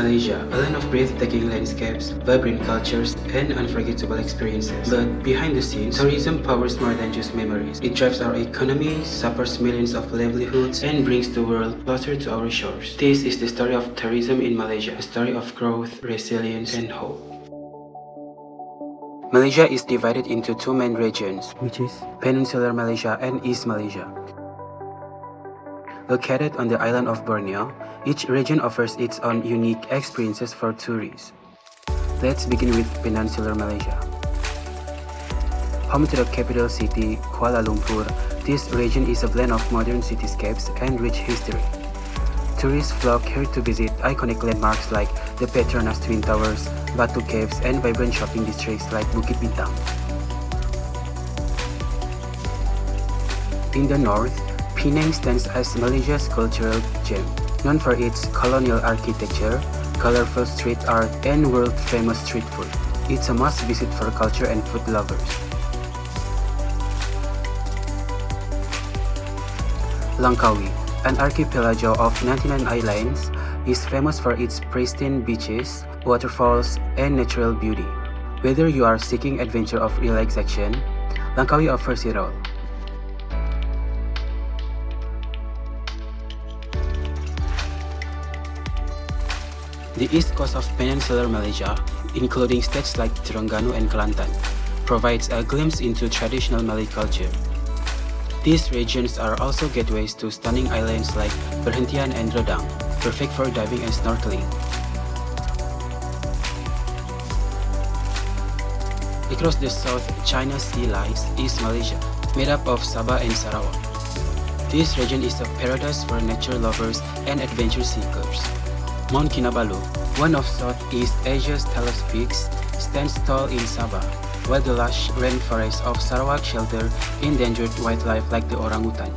Malaysia, a land of breathtaking landscapes, vibrant cultures, and unforgettable experiences. But behind the scenes, tourism powers more than just memories. It drives our economy, supports millions of livelihoods, and brings the world closer to our shores. This is the story of tourism in Malaysia, a story of growth, resilience, and hope. Malaysia is divided into two main regions, which is Peninsular Malaysia and East Malaysia. Located on the island of Borneo, each region offers its own unique experiences for tourists. Let's begin with Peninsular Malaysia. Home to the capital city, Kuala Lumpur, this region is a blend of modern cityscapes and rich history. Tourists flock here to visit iconic landmarks like the Prettner Twin Towers, Batu Caves, and vibrant shopping districts like Bukit Bintang. In the north, Penang stands as Malaysia's cultural gem, known for its colonial architecture, colorful street art, and world-famous street food. It's a must-visit for culture and food lovers. Langkawi, an archipelago of 99 islands, is famous for its pristine beaches, waterfalls, and natural beauty. Whether you are seeking adventure or relaxation, Langkawi offers it all. The east coast of Peninsular Malaysia, including states like Terengganu and Kelantan, provides a glimpse into traditional Malay culture. These regions are also gateways to stunning islands like Perhentian and Redang, perfect for diving and snorkeling. Across the South China Sea lies East Malaysia, made up of Sabah and Sarawak. This region is a paradise for nature lovers and adventure seekers. Mount Kinabalu, one of Southeast Asia's tallest peaks, stands tall in Sabah, while the lush rainforests of Sarawak shelter endangered wildlife like the orangutan.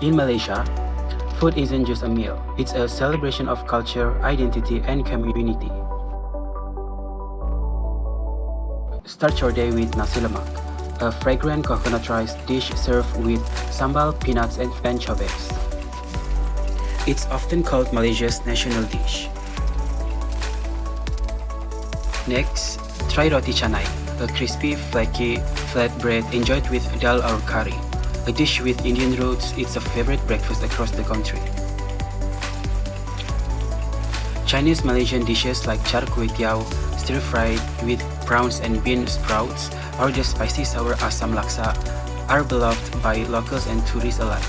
In Malaysia, food isn't just a meal, it's a celebration of culture, identity, and community. Start your day with nasi lemak, a fragrant coconut rice dish served with sambal, peanuts, and anchovies. It's often called Malaysia's national dish. Next, try roti canai, a crispy, flaky flatbread enjoyed with dal or curry. A dish with Indian roots, it's a favorite breakfast across the country. Chinese Malaysian dishes like char kway teow, stir-fried with prawns and bean sprouts, or the spicy sour asam laksa are beloved by locals and tourists alike.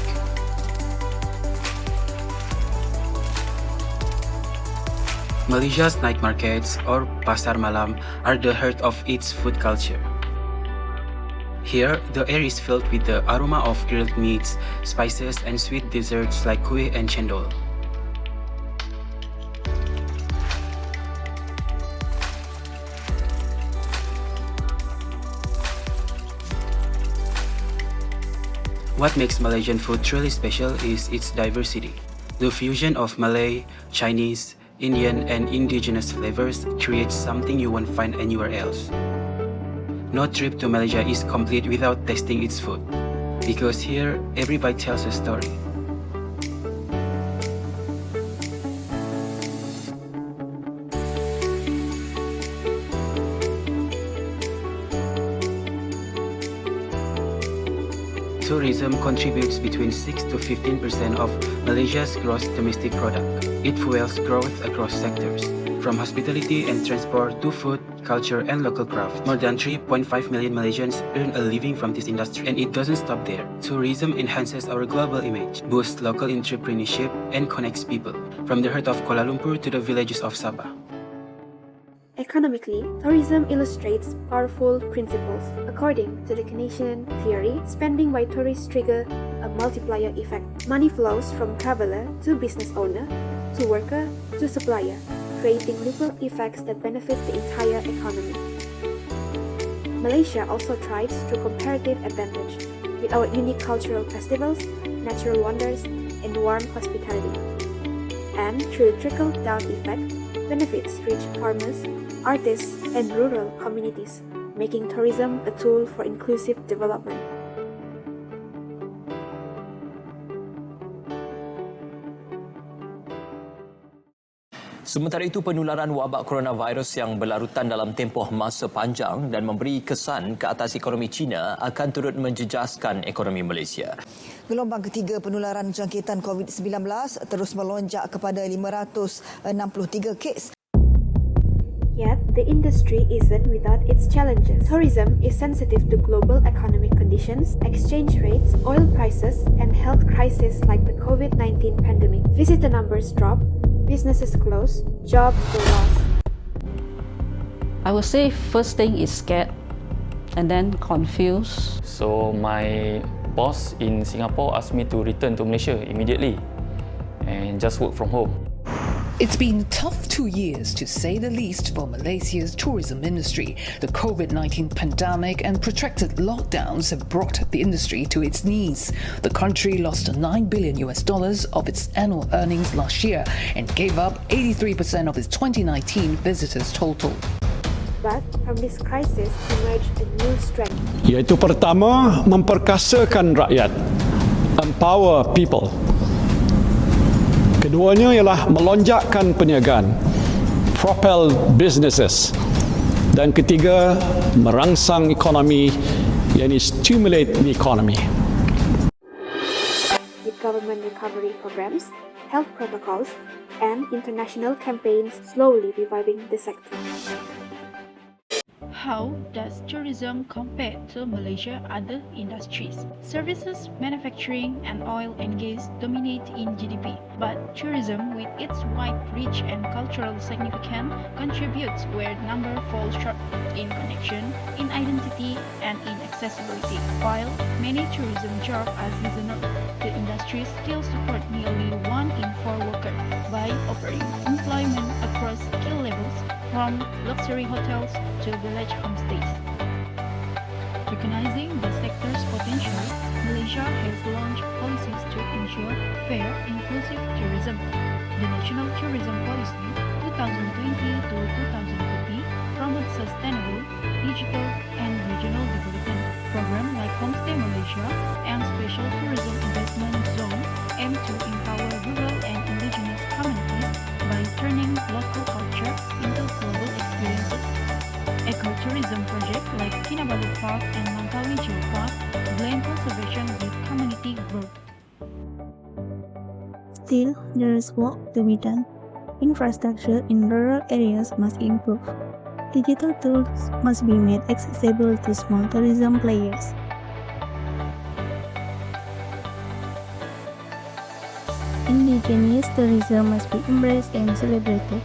Malaysia's night markets, or pasar malam, are the heart of its food culture. Here, the air is filled with the aroma of grilled meats, spices, and sweet desserts like kuih and cendol. What makes Malaysian food truly special is its diversity. The fusion of Malay, Chinese, Indian, and indigenous flavors creates something you won't find anywhere else. No trip to Malaysia is complete without tasting its food, because here, every bite tells a story. Tourism contributes between 6 to 15% of Malaysia's gross domestic product. It fuels growth across sectors, from hospitality and transport to food, culture, and local craft. More than 3.5 million Malaysians earn a living from this industry, and it doesn't stop there. Tourism enhances our global image, boosts local entrepreneurship, and connects people, from the heart of Kuala Lumpur to the villages of Sabah. Economically, tourism illustrates powerful principles. According to the Keynesian theory, spending by tourists trigger a multiplier effect. Money flows from traveler to business owner, to worker to supplier, creating ripple effects that benefit the entire economy. Malaysia also thrives through comparative advantage, with our unique cultural festivals, natural wonders, and warm hospitality. And through the trickle-down effect, benefits reach farmers, artists, and rural communities, making tourism a tool for inclusive development. Sementara itu, penularan wabak coronavirus yang berlarutan dalam tempoh masa panjang dan memberi kesan ke atas ekonomi China akan turut menjejaskan ekonomi Malaysia. Gelombang ketiga penularan jangkitan COVID-19 terus melonjak kepada 563 kes. Yet, the industry isn't without its challenges. Tourism is sensitive to global economic conditions, exchange rates, oil prices, and health crises like the COVID-19 pandemic. Visitor numbers drop, businesses close, jobs were lost. I would say first thing is scared and then confused. So my boss in Singapore asked me to return to Malaysia immediately and just work from home. It's been tough 2 years, to say the least, for Malaysia's tourism industry. The COVID-19 pandemic and protracted lockdowns have brought the industry to its knees. The country lost $9 billion of its annual earnings last year and gave up 83% of its 2019 visitors total. But from this crisis emerged a new strength. Iaitu pertama, memperkasakan rakyat, empower people. Keduanya ialah melonjakkan perniagaan, propel businesses. Dan ketiga, merangsang ekonomi, yakni stimulate the economy. With government recovery programs, health protocols, and international campaigns slowly reviving the sector. How does tourism compare to Malaysia's other industries? Services, manufacturing, and oil and gas dominate in GDP, but tourism, with its wide reach and cultural significance, contributes where number falls short in connection, in identity, and in accessibility. While many tourism jobs are seasonal, the industry still supports nearly 1 in 4 workers by offering employment across skill levels, from luxury hotels to village homestays. Recognizing the sector's potential, Malaysia has launched policies to ensure fair, inclusive tourism. The National Tourism Policy 2020 to 2030 promotes sustainable, digital, and regional development. Programs like Homestay Malaysia and Special Tourism Investment Zone aim to empower rural and indigenous communities by turning local culture into global experiences. Ecotourism projects like Kinabalu Park and Langkawi Geopark blend conservation with community growth. Still, there is work to be done. Infrastructure in rural areas must improve. Digital tools must be made accessible to small tourism players. Indigenous tourism must be embraced and celebrated.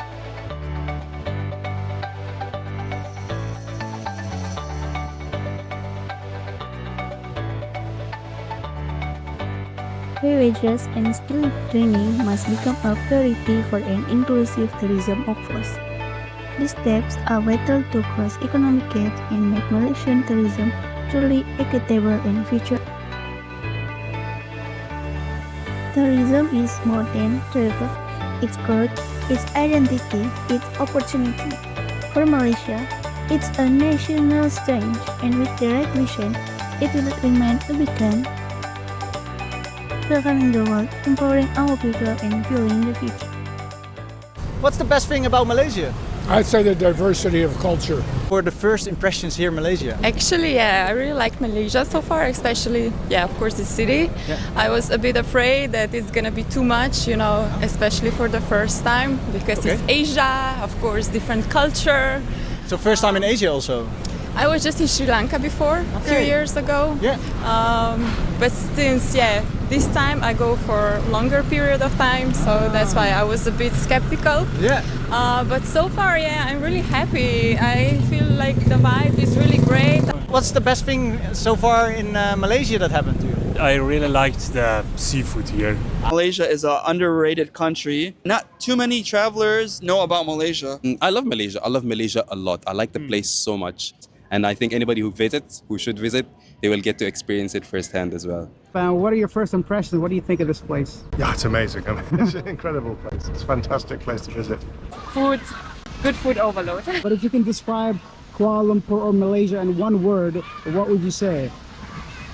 Wages and skill training must become a priority for an inclusive tourism workforce. These steps are vital to close economic gaps and make Malaysian tourism truly equitable in future. Tourism is more than travel. Its growth, its identity, its opportunity. For Malaysia, it's a national strength, and with the right vision, it will remain a beacon welcoming the world, empowering our people, and fueling the future. What's the best thing about Malaysia? I'd say the diversity of culture. What are the first impressions here in Malaysia? Actually, yeah, I really like Malaysia so far, especially, of course, the city. Yeah. I was a bit afraid that it's gonna be too much, especially for the first time, because it's Asia, of course, different culture. So first time in Asia also? I was just in Sri Lanka before, a few years ago. Yeah. But since, this time I go for a longer period of time, so that's why I was a bit skeptical. Yeah. But so far, I'm really happy. I feel like the vibe is really great. What's the best thing so far in Malaysia that happened to you? I really liked the seafood here. Malaysia is an underrated country. Not too many travelers know about Malaysia. I love Malaysia. I love Malaysia a lot. I like the place so much. And I think anybody who should visit, they will get to experience it firsthand as well. What are your first impressions? What do you think of this place? Yeah, it's amazing. I mean, it's an incredible place. It's a fantastic place to visit. Food, good food overload. But if you can describe Kuala Lumpur or Malaysia in one word, what would you say?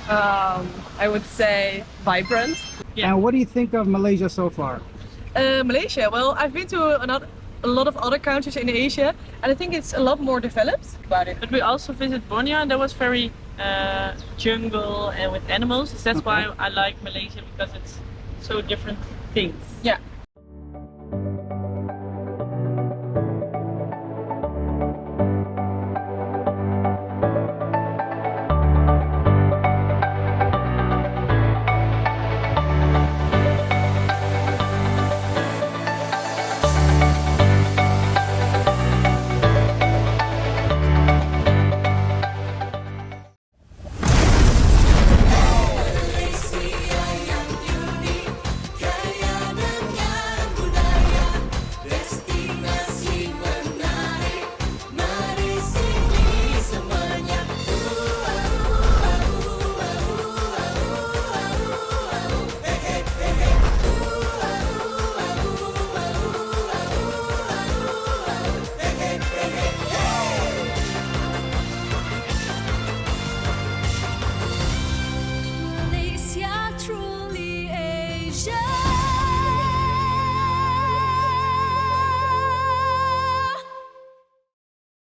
I would say vibrant. And what do you think of Malaysia so far? Malaysia, well, I've been to a lot of other countries in Asia, and I think it's a lot more developed about it. But we also visit Borneo, and that was very jungle and with animals. That's why I like Malaysia, because it's so different things. Yeah.